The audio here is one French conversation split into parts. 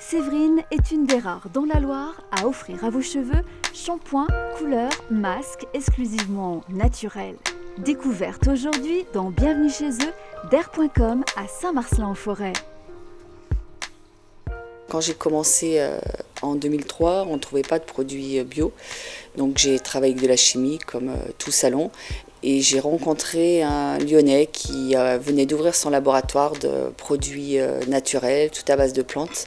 Séverine est une des rares dans la Loire à offrir à vos cheveux shampoing, couleur, masque exclusivement naturel. Découverte aujourd'hui dans Bienvenue chez eux d'Air.com à Saint-Marcelin-en-Forêt. Quand j'ai commencé en 2003, on ne trouvait pas de produits bio. Donc j'ai travaillé avec de la chimie comme tout salon. Et j'ai rencontré un Lyonnais qui venait d'ouvrir son laboratoire de produits naturels, tout à base de plantes,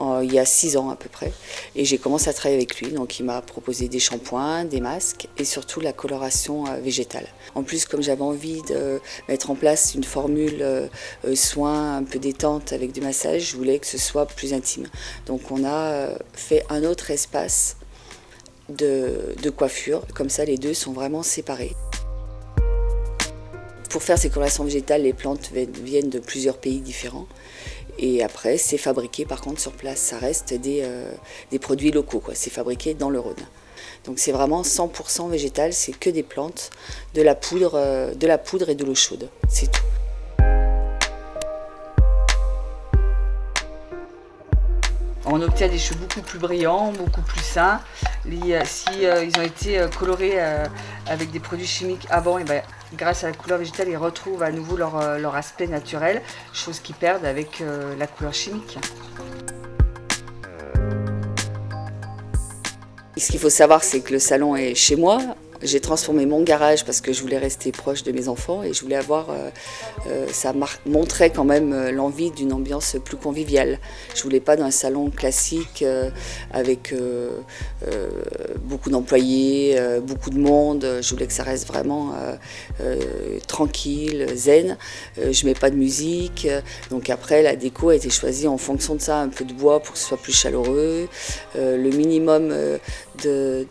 il y a 6 ans à peu près. Et j'ai commencé à travailler avec lui. Donc il m'a proposé des shampoings, des masques et surtout la coloration végétale. En plus, comme j'avais envie de mettre en place une formule soin un peu détente avec du massage, je voulais que ce soit plus intime. Donc on a fait un autre espace de coiffure. Comme ça, les deux sont vraiment séparés. Pour faire ces colorations végétales, les plantes viennent de plusieurs pays différents. Et après, c'est fabriqué par contre sur place. Ça reste des produits locaux, quoi. C'est fabriqué dans le Rhône. Donc c'est vraiment 100% végétal, c'est que des plantes, de la poudre et de l'eau chaude. C'est tout. On obtient des cheveux beaucoup plus brillants, beaucoup plus sains. Si ils ont été colorés avec des produits chimiques avant, et grâce à la couleur végétale, ils retrouvent à nouveau leur aspect naturel, chose qu'ils perdent avec la couleur chimique. Ce qu'il faut savoir, c'est que le salon est chez moi. J'ai transformé mon garage parce que je voulais rester proche de mes enfants et je voulais avoir, ça montrait quand même l'envie d'une ambiance plus conviviale. Je voulais pas d'un salon classique avec beaucoup d'employés, beaucoup de monde. Je voulais que ça reste vraiment tranquille, zen. Je mets pas de musique. Donc après, la déco a été choisie en fonction de ça, un peu de bois pour que ce soit plus chaleureux, le minimum de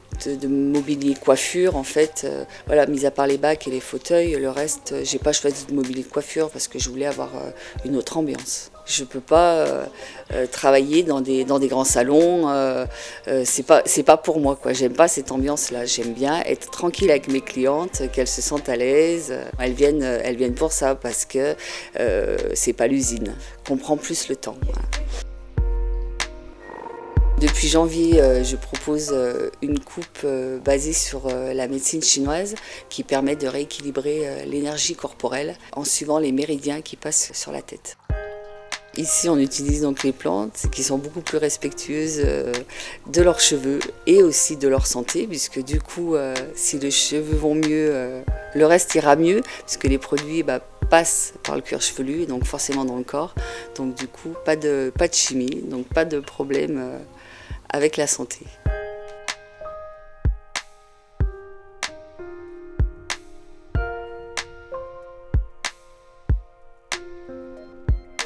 mobilier coiffure en fait, voilà, mis à part les bacs et les fauteuils, le reste, j'ai pas choisi de mobilier de coiffure parce que je voulais avoir une autre ambiance. Je peux pas travailler dans des grands salons, c'est pas pour moi quoi. J'aime pas cette ambiance-là. J'aime bien être tranquille avec mes clientes, qu'elles se sentent à l'aise. Elles viennent pour ça parce que c'est pas l'usine. Qu'on prend plus le temps. Voilà. Depuis janvier, je propose une coupe basée sur la médecine chinoise qui permet de rééquilibrer l'énergie corporelle en suivant les méridiens qui passent sur la tête. Ici, on utilise donc les plantes qui sont beaucoup plus respectueuses de leurs cheveux et aussi de leur santé, puisque du coup, si les cheveux vont mieux, le reste ira mieux, puisque les produits passent par le cuir chevelu et donc forcément dans le corps. Donc du coup, pas de chimie, donc pas de problème avec la santé.